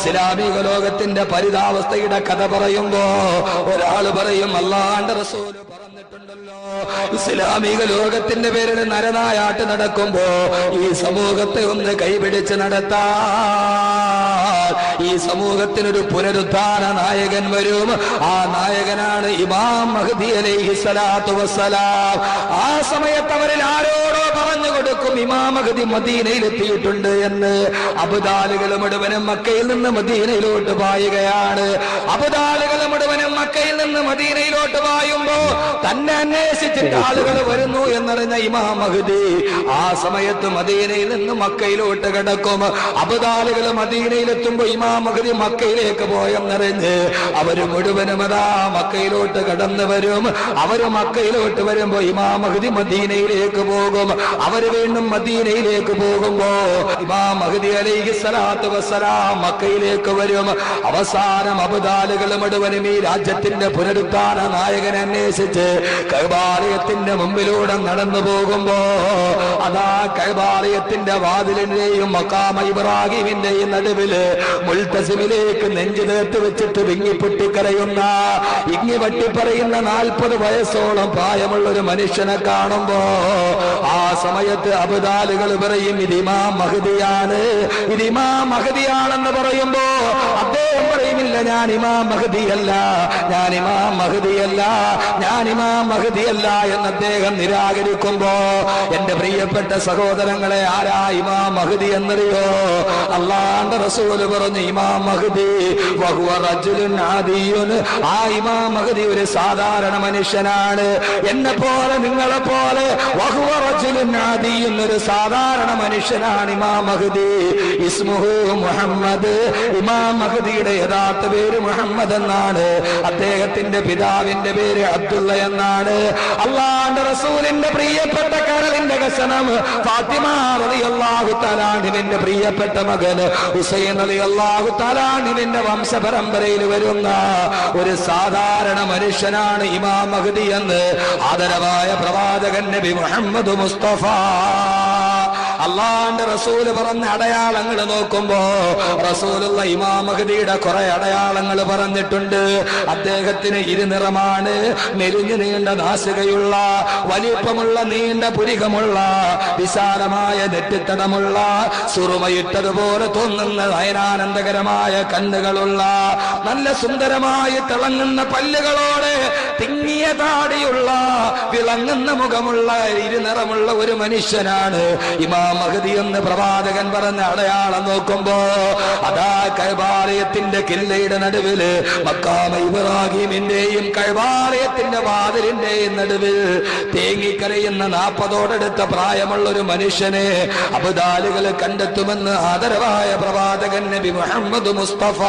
ഇസ്ലാമിക ലോകത്തിന്റെ പരിതാവസ്ഥയുടെ കഥ പറയുമ്പോ ഒരാള് പറയും, അല്ലാഹുവിന്റെ റസൂൽ പറഞ്ഞിട്ടുണ്ടല്ലോ, ഇസ്ലാമിക ലോകത്തിന്റെ പേരിൽ നരനായാട്ട് നടക്കുമ്പോ ഈ സമൂഹത്തെ ഒന്ന് കൈപിടിച്ച് നടത്താൻ ഈ സമൂഹത്തിനൊരു പുനരുത്ഥാന നായകൻ വരും. ആ നായകനാണ് ഇമാം മഹ്ദി അലൈഹിസ്സലാത്തു വസ്സലാം. ആ സമയത്ത് അവരിൽ ആരോടോ പറഞ്ഞു കൊടുക്കും, ഇമാം മഹ്ദി മദീനയിലെത്തിയിട്ടുണ്ട് എന്ന്. അബ്ദാലുകൾ മുഴുവനും മക്കയിൽ നിന്ന് മദീനയിലോട്ട് പായുകയാണ്. അബ്ദാലുകൾ മുഴുവനും മക്കയിൽ നിന്ന് മദീനയിലോട്ട് പായുമ്പോ തന്നെ അന്വേഷിച്ചിട്ട് ആളുകൾ വരുന്നു എന്നറിഞ്ഞ ഇമാം മഹ്ദി ആ സമയത്ത് മദീനയിൽ നിന്ന് മക്കയിലോട്ട് കിടക്കും. അബ്ദാലുകൾ മദീനയിലെത്തുമ്പോ ഇമാം മഹ്ദി മക്കയിലേക്ക് പോയെന്നറിഞ്ഞ് അവര് മുഴുവനും അതാ മക്കയിലോട്ട് കടന്നു വരും. അവര് മക്കയിലോട്ട് വരുമ്പോ ഇമാം മഹ്ദി മദീനയിലേക്ക് പോകും. അവര് വീണ്ടും മദീനയിലേക്ക് പോകുമ്പോ ഇമാം മഹ്ദി അലൈഹിസ്സലാത്തു വസ്സലാം മക്കയിലേക്ക് വരും. അവസാനം അബ്ദാലുകൾ മുഴുവനും ഈ രാജ്യത്തിന്റെ പുനരുത്ഥാന നായകനെ അന്വേഷിച്ച് കഅബാലയത്തിന്റെ മുമ്പിലൂടെ നടന്നു പോകുമ്പോ അതാ കഅബാലയത്തിന്റെ വാതിലിന്റെയും മഖാമ ഇബ്രാഹിമിന്റെയും നടുവില് മുൽത്തസിമിലേക്ക് നെഞ്ചു നേർത്ത് വെച്ചിട്ട് വിങ്ങി പൊട്ടിക്കരയുന്ന ഇങ്ങി വട്ടിപ്പറയുന്ന 40 വയസ്സോളം പ്രായമുള്ള ഒരു മനുഷ്യനെ കാണുമ്പോ ആ സമയത്ത് അബ്ദാലുകൾ പറയും, ഇത് ഇമാം മഹ്ദിയാണ്, ഇത് ഇമാം മഹ്ദിയാണെന്ന് പറയുമ്പോ അദ്ദേഹം പറയുമില്ല, ഞാൻ ഇമാം മഹ്ദിയല്ല, ഞാൻ ഇമാം മഹ്ദിയല്ല, ഞാൻ ഇമാം മഹ്ദിയല്ല എന്ന് അദ്ദേഹം നിരാകരിക്കുമ്പോ എന്റെ പ്രിയപ്പെട്ട സഹോദരങ്ങളെ, ആരാ ഇമാം മഹ്ദി എന്നറിയോ? അല്ലാഹുവിന്റെ റസൂൽ പറഞ്ഞു, ഇമാം മഹ്ദി വഹുവ റജുലുൻ ആദിയുൻ. ആ ഇമാം മഹ്ദി ഒരു സാധാരണ മനുഷ്യനാണ്, എന്നെ പോലെ നിങ്ങളെ പോലെ. വഹുവ റജുലുൻ ആദിയുൻ, ഒരു സാധാരണ മനുഷ്യനാണ് ഇമാം മഹ്ദി. ഇസ്മുഹു മുഹമ്മദ്. ഇമാം മഹ്ദിയുടെ യഥാർത്ഥ പേര് മുഹമ്മദ് എന്നാണ്. അദ്ദേഹത്തിന്റെ പിതാവിന്റെ പേര് അബ്ദുള്ള എന്നാണ്. അല്ലാഹുവിന്റെ റസൂലിന്റെ പ്രിയപ്പെട്ട കരളിന്റെ കഷണം ഫാത്തിമ റളിയല്ലാഹു തആല അൻഹുവിന്റെ പ്രിയപ്പെട്ട മകൻ ഹുസൈൻ റളിയല്ലാഹു തആല അൻഹുവിന്റെ വംശപരമ്പരയിൽ വരുന്ന ഒരു സാധാരണ മനുഷ്യനാണ് ഇമാം മഹ്ദി എന്ന് ആദരവായ പ്രവാചകൻ നബി മുഹമ്മദ് മുസ്തഫ അള്ളാന്റെ റസൂല് പറഞ്ഞ അടയാളങ്ങൾ നോക്കുമ്പോ റസൂലുള്ള ഇമാം മഹ്ദിയുടെ കുറെ അടയാളങ്ങൾ പറഞ്ഞിട്ടുണ്ട്. അദ്ദേഹത്തിന് ഇരുനിറമാണ്, മെലിഞ്ഞു നീണ്ട നാസികയുള്ള, വലിപ്പമുള്ള നീണ്ട പുരികമുള്ള, വിശാലമായ നെറ്റിത്തടമുള്ള, സുറുമയിട്ടതുപോലെ തോന്നുന്ന നയനാനന്ദകരമായ കണ്ണുകളുള്ള, നല്ല സുന്ദരമായി തിളങ്ങുന്ന പല്ലുകളോടെ തിങ്ങിയ താടിയുള്ള, വിളങ്ങുന്ന മുഖമുള്ള, ഇരുനിറമുള്ള ഒരു മനുഷ്യനാണ് ഇമാം മഹ്ദി എന്ന് പ്രവാചകൻ പറഞ്ഞ അടയാളം നോക്കുമ്പോ അതാ കഅബാലയത്തിന്റെ കില്ലയുടെ നടുവില് മഖാമ ഇബ്രാഹിമിന്റെയും കഅബാലയത്തിന്റെ വാതിലിന്റെയും നടുവിൽ തേങ്ങിക്കരയുന്ന 40ഓടടുത്ത പ്രായമുള്ള ഒരു മനുഷ്യനെ അബ്ദാലുകൾ കണ്ടെത്തുമെന്ന് ആദരവായ പ്രവാചകൻ നബി മുഹമ്മദ് മുസ്തഫ